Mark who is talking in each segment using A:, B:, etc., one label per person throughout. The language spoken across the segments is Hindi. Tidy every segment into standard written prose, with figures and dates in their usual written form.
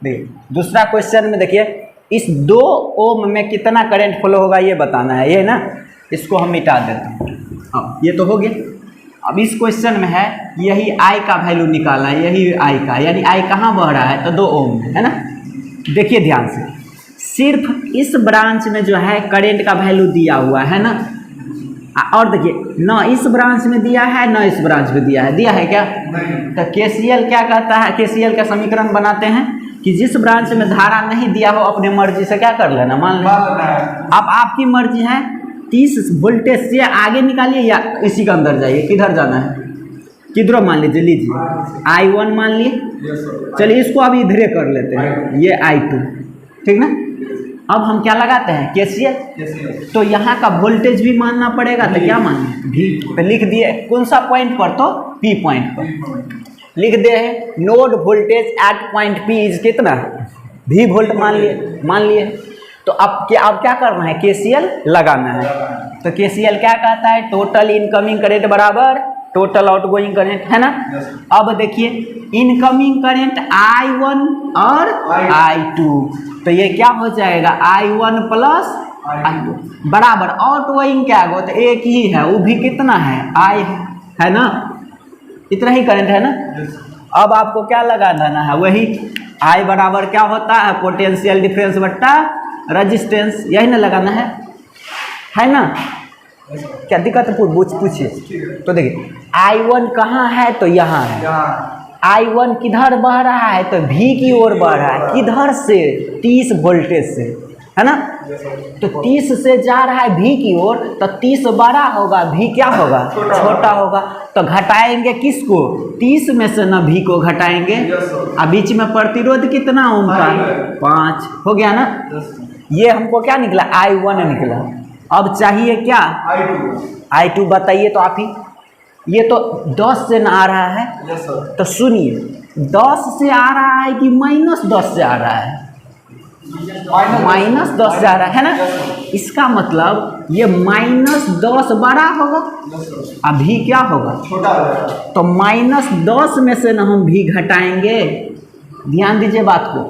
A: देखिए दूसरा क्वेश्चन में देखिए, इस 2 ओम में कितना करंट फ्लो होगा ये बताना है, ये ना, इसको हम मिटा देते हैं। अब ये तो हो गया। अब इस क्वेश्चन में है यही आई का वैल्यू निकालना है, यही आई का, यानी आई कहाँ बह रहा है, तो 2 ओम है ना। देखिए ध्यान से, सिर्फ इस ब्रांच में जो है करंट का वैल्यू दिया हुआ है ना, और देखिए न इस ब्रांच में दिया है न इस ब्रांच में दिया है क्या? तो केसीएल क्या कहता है, केसीएल का समीकरण बनाते हैं कि जिस ब्रांच में धारा नहीं दिया हो अपने मर्जी से क्या कर लेना, मान लेना। अब आपकी मर्जी है 30 वोल्टेज से आगे निकालिए या इसी के अंदर जाइए, किधर जाना है, किधर मान लीजिए I1 मान लिए, चलिए इसको अब इधरे कर लेते हैं, ये I2, ठीक ना। अब हम क्या लगाते हैं, केसीएल। तो यहाँ का वोल्टेज भी मानना पड़ेगा, तो क्या मानिए, भी। तो लिख दिए कौन सा पॉइंट पर, तो P पॉइंट पर लिख दे है, node voltage at point P is कितना, V वोल्ट मान लिए। तो अब क्या करना है, केसीएल लगाना है। तो केसीएल क्या कहता है, टोटल इनकमिंग करंट बराबर टोटल आउटगोइंग करंट, है ना। अब देखिए इनकमिंग करंट I1 और I2, तो ये क्या हो जाएगा, I1 प्लस I2 बराबर आउटगोइंग क्या होगा, तो एक ही है, वो भी कितना है, I है ना, इतना ही करंट है ना। अब आपको क्या लगा देना है, वही I बराबर क्या होता है, पोटेंशियल डिफरेंस बट्टा रेजिस्टेंस, यही ना लगाना है ना। क्या दिक्कत है पूछिए। तो देखिए I1 कहाँ है, तो यहाँ है। I1 किधर बह रहा है, तो V की ओर बह रहा है, किधर से, 30 वोल्टेज से, है ना। तो 30 से जा रहा है V की ओर, तो 30 बड़ा होगा, V क्या होगा, छोटा होगा। तो घटाएंगे किसको, 30 में से ना V को घटाएंगे, अब बीच में प्रतिरोध कितना ओम का, 5 हो गया ना। ये हमको क्या निकला, I1 निकला। अब चाहिए क्या, I2 बताइए तो आप ही। ये तो 10 से ना आ रहा है, तो सुनिए 10 से आ रहा है कि -10 से आ रहा है, -10 से आ रहा है ना। इसका मतलब ये -10 बड़ा होगा, अभी क्या होगा, तो -10 में से ना हम भी घटाएंगे। ध्यान दीजिए बात को,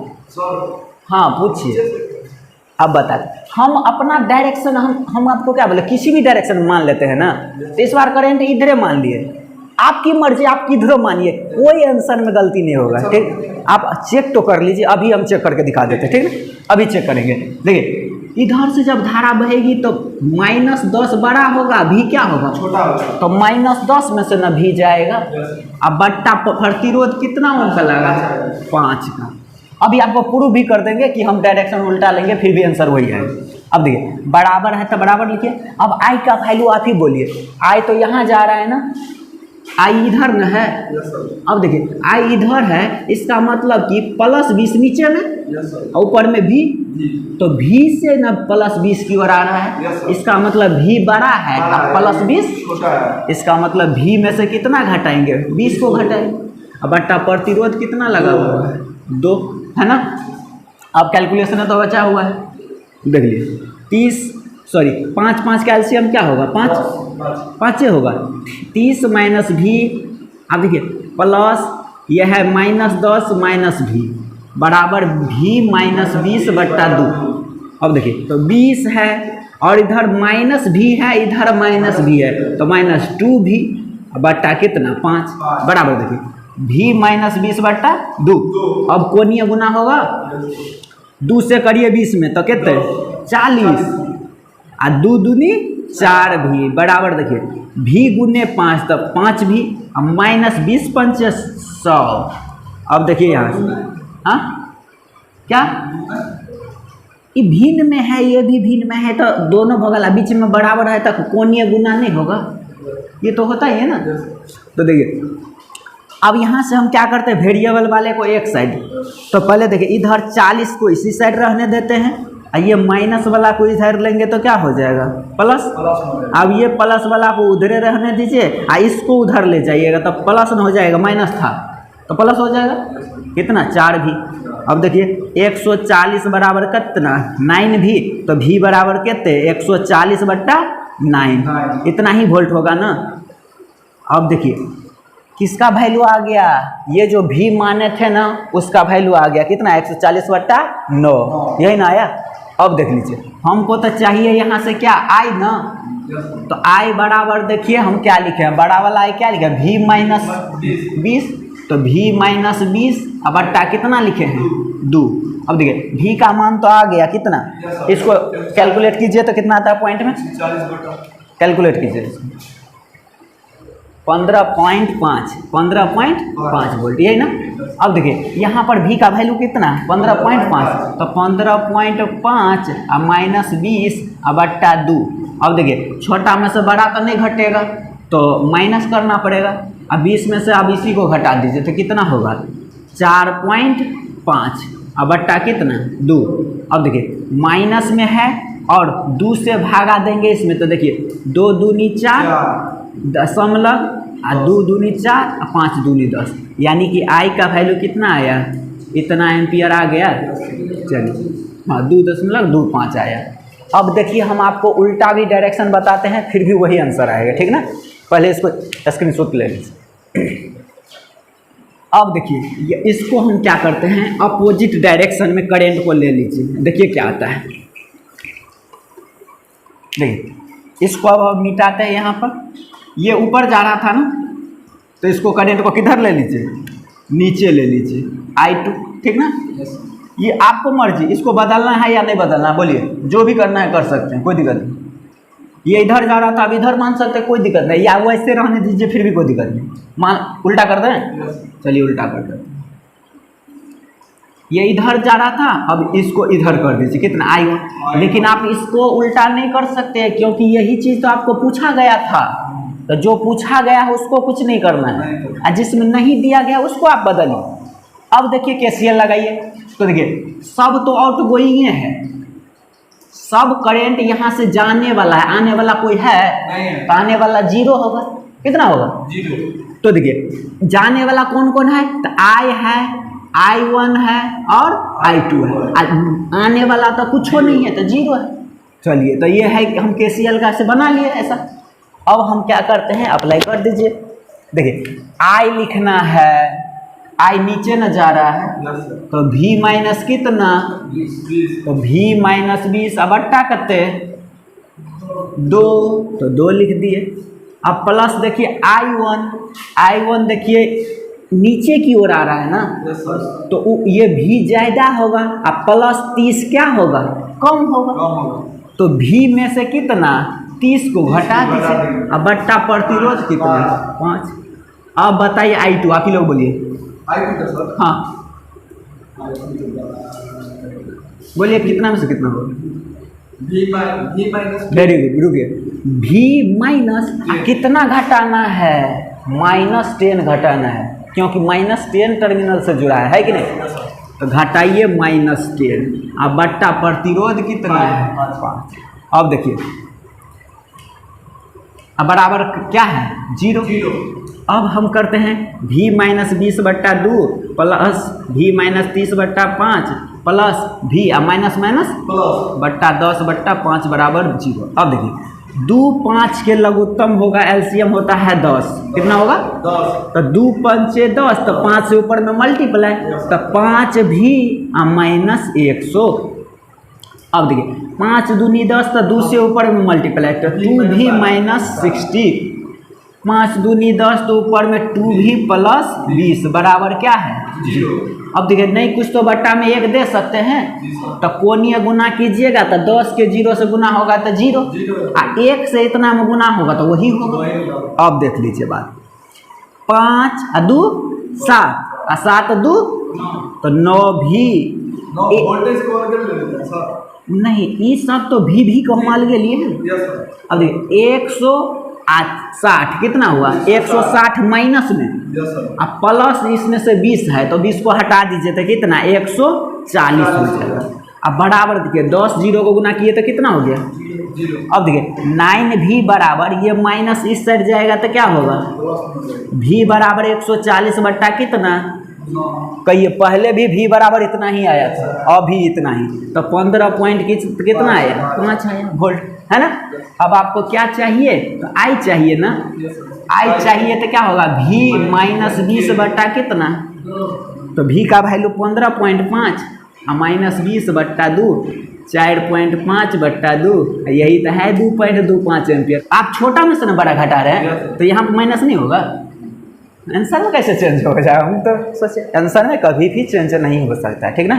A: हाँ पूछिए। अब बता, हम अपना डायरेक्शन हम आपको क्या बोले, किसी भी डायरेक्शन मान लेते हैं ना। तो इस बार करेंट इधरे मान लिए, आपकी मर्जी, आप किधरों मानिए, कोई आंसर में गलती नहीं होगा, ठीक। आप चेक तो कर लीजिए, अभी हम चेक करके दिखा देते हैं, ठीक है। अभी चेक करेंगे, देखिए इधर से जब धारा बहेगी तो -10 बड़ा होगा, भी क्या होगा, छोटा होगा। तो -10 में से ना भी जाएगा। अब बट्टा प्रतिरोध कितना ओम का लगा, 5 का। अभी आपको प्रूव भी कर देंगे कि हम डायरेक्शन उल्टा लेंगे फिर भी आंसर वही है। अब देखिए बराबर है तो बराबर लिखिए। अब I का वैल्यू आप ही बोलिए, I तो यहाँ जा रहा है ना, I इधर न है। अब देखिए I इधर है, इसका मतलब कि +20 नीचे में, ऊपर में V, तो V से न +20 की ओर आ रहा है, इसका मतलब V बड़ा है और +20 छोटा है। इसका मतलब V में से कितना घटाएंगे, 20 को घटाएंगे। अब बट्टा प्रतिरोध कितना लगा हुआ है, 2, है ना। अब कैलकुलेशन है तो बचा हुआ है, देख लीजिए 5 का एलसीएम क्या होगा, 5 होगा, 30 - V। अब देखिए प्लस यह है -10 - V बराबर V -20/2। अब देखिए तो 20 है और इधर -V है, इधर -V है, तो -2V बट्टा कितना, 5 बराबर देखिए V -20/2। अब कोणीय गुना होगा, 2 से करिए 20 में तो कितने, 40, और 2 दूनी 4V बराबर देखिए V गुने 5 तो 5V, अब -20 पंच 100। अब देखिए यहाँ से, हाँ क्या, ये भिन्न में है, ये भी भिन्न में है, तो दोनों बगल बीच में बराबर है तो कोणीय गुना नहीं होगा, ये तो होता ही है ना। तो देखिए अब यहाँ से हम क्या करते हैं, वेरिएबल वाले को एक साइड, तो पहले देखिए इधर 40 को इसी साइड रहने देते हैं, और ये माइनस वाला को इधर लेंगे तो क्या हो जाएगा, प्लस। अब ये प्लस वाला को उधरे रहने दीजिए, और इसको उधर ले जाइएगा तो प्लस न हो जाएगा, माइनस था तो प्लस हो जाएगा, कितना, 4V। अब देखिए 140 बराबर कितना, 9V, तो V बराबर कितने, 140/9, इतना ही वोल्ट होगा ना। अब देखिए किसका वैल्यू आ गया, ये जो भी माने थे ना उसका वैल्यू आ गया कितना 140/9, यही ना आया। अब देख लीजिए हमको तो चाहिए यहाँ से क्या आई ना, तो आई बराबर देखिए हम क्या लिखे हैं, बड़ा वाला आई क्या लिखे हैं v-20, तो v-20 अब बट्टा कितना लिखे हैं 2। अब देखिए v का मान तो आ गया कितना, इसको कैलकुलेट कीजिए तो कितना आता है पॉइंट में, कैलकुलेट कीजिए 15.5 वोल्ट, यही ना। अब देखिए यहाँ पर v का वैल्यू कितना 15.5, तो 15.5 और -20 और बट्टा 2। अब देखिए छोटा में से बड़ा तो नहीं घटेगा तो माइनस करना पड़ेगा, अब 20 में से अब इसी को घटा दीजिए तो कितना होगा 4.5 और बट्टा कितना 2। अब देखिए माइनस में है और 2 से भागा देंगे इसमें, तो देखिए 2 दूनी 4 दशमलव और 2 दूनी 4 और 5 दूनी 10, यानी कि आई का वैल्यू कितना आया, इतना एम्पियर आ गया। चलिए हाँ 2.25 आया। अब देखिए हम आपको उल्टा भी डायरेक्शन बताते हैं फिर भी वही आंसर आएगा, ठीक ना। पहले इसको स्क्रीनशॉट ले लीजिए। अब देखिए इसको हम क्या करते हैं, अपोजिट डायरेक्शन में करंट को ले लीजिए, देखिए क्या आता है। देखिए इसको अब मिटाते हैं, यहाँ पर ये ऊपर जा रहा था ना, तो इसको करंट को किधर ले लीजिए, नीचे ले लीजिए I2, ठीक ना। ये आपको मर्जी, इसको बदलना है या नहीं बदलना है बोलिए, जो भी करना है कर सकते हैं, कोई दिक्कत नहीं। ये इधर जा रहा था अब इधर मान सकते हैं, कोई दिक्कत नहीं, या वैसे रहने दीजिए फिर भी कोई दिक्कत नहीं। मान उल्टा कर दें, चलिए उल्टा कर दें। ये इधर जा रहा था अब इसको इधर कर दीजिए कितना I1, लेकिन आप इसको उल्टा नहीं कर सकते क्योंकि यही चीज़ तो आपको पूछा गया था, तो जो पूछा गया है उसको कुछ नहीं करना है, और जिसमें नहीं दिया गया उसको आप बदलिए। अब देखिए KCL लगाइए, तो देखिए सब तो आउट गोइंग है, सब करंट यहाँ से जाने वाला है, आने वाला कोई है तो आने वाला 0 होगा, कितना होगा 0। तो देखिए जाने वाला कौन कौन है, तो I है, I1 है और I2 है, आने वाला तो कुछ हो नहीं है तो 0 है। चलिए तो ये है कि हम KCL का से बना लिए ऐसा। अब हम क्या करते हैं, अप्लाई कर दीजिए। देखिए I लिखना है, I नीचे न जा रहा है तो v माइनस कितना, तो v - 20 अब बट्टा करते 2, तो 2 लिख दिए। अब प्लस देखिए I1 देखिए नीचे की ओर आ रहा है ना, तो ये v ज़्यादा होगा, अब प्लस 30 क्या होगा कम होगा, तो v में से कितना 30 को घटा दीजिए, अब बट्टा प्रतिरोध कितना 5। अब बताइए I2, आप ही लोग बोलिए। हाँ बोलिए कितना में से कितना होगा, वेरी गुड, रुकिए v माइनस कितना घटाना है, -10 घटाना है क्योंकि -10 टर्मिनल से जुड़ा है कि नहीं, तो घटाइए -10, अब बट्टा प्रतिरोध कितना है 5। अब देखिए अब बराबर क्या है 0। अब हम करते हैं v - 20/2 plus v - 30/5 plus v minus बट्टा 10/5 बराबर 0। अब देखिए 2 5 के लघुत्तम होगा, एलसीएम होता है 10, कितना होगा 10, तो 2 5 10, तो 5 से ऊपर में मल्टीप्लाई, तो 5 भी -100। अब देखिए 5 दूनी 10, तो 2 से ऊपर में मल्टीप्लाई, तो 2 भी -60, 5 दूनी 10 तो ऊपर में 2 भी +20 बराबर क्या है 0। अब देखिए नहीं कुछ तो बट्टा में 1 दे सकते हैं, तो कोणीय गुना कीजिएगा तो 10 के 0 से गुना होगा तो 0, और 1 से इतना में गुना होगा तो वही होगा। अब देख लीजिए बात, 5 और 2 7 और 7 2 तो 9 भी नहीं, ये सब तो भी को हम अलग लिए हैं। अब देखिए 160 कितना हुआ 160 माइनस में, अब प्लस इसमें से 20 है तो 20 को हटा दीजिए तो कितना 140 हो जाएगा। अब बराबर देखिए 10 0 को गुना किए तो कितना हो गया 0। अब देखिए 9 भी बराबर, ये माइनस इस साइड जाएगा तो क्या होगा v बराबर 140 बट्टा कितना, कहिए पहले भी v बराबर इतना ही आया था, अभी इतना ही, तो 15 पॉइंट कितना आया 5 आया वोल्ट, है ना। अब आपको क्या चाहिए, तो I चाहिए ना, आई चाहिए तो क्या होगा v माइनस 20 बट्टा कितना, तो v का वैल्यू 15.5 और माइनस 20 बट्टा 2 4.5 बट्टा 2, यही तो है 2.25 एम्पियर। आप छोटा में से ना बड़ा घटा रहे हैं तो यहाँ माइनस नहीं होगा, आंसर में कैसे चेंज हो जाएगा? हम तो सोचे आंसर में कभी भी चेंज नहीं हो सकता, ठीक ना।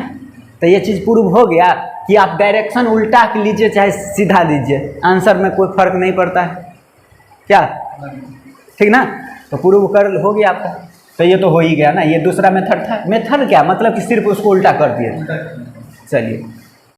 A: तो ये चीज़ प्रूव हो गया कि आप डायरेक्शन उल्टा लीजिए चाहे सीधा लीजिए, आंसर में कोई फर्क नहीं पड़ता है क्या, ठीक ना। तो प्रूव कर हो गया आपका, तो ये तो हो ही गया ना। ये दूसरा मेथड था। मेथड क्या मतलब कि सिर्फ उसको उल्टा कर दिए। चलिए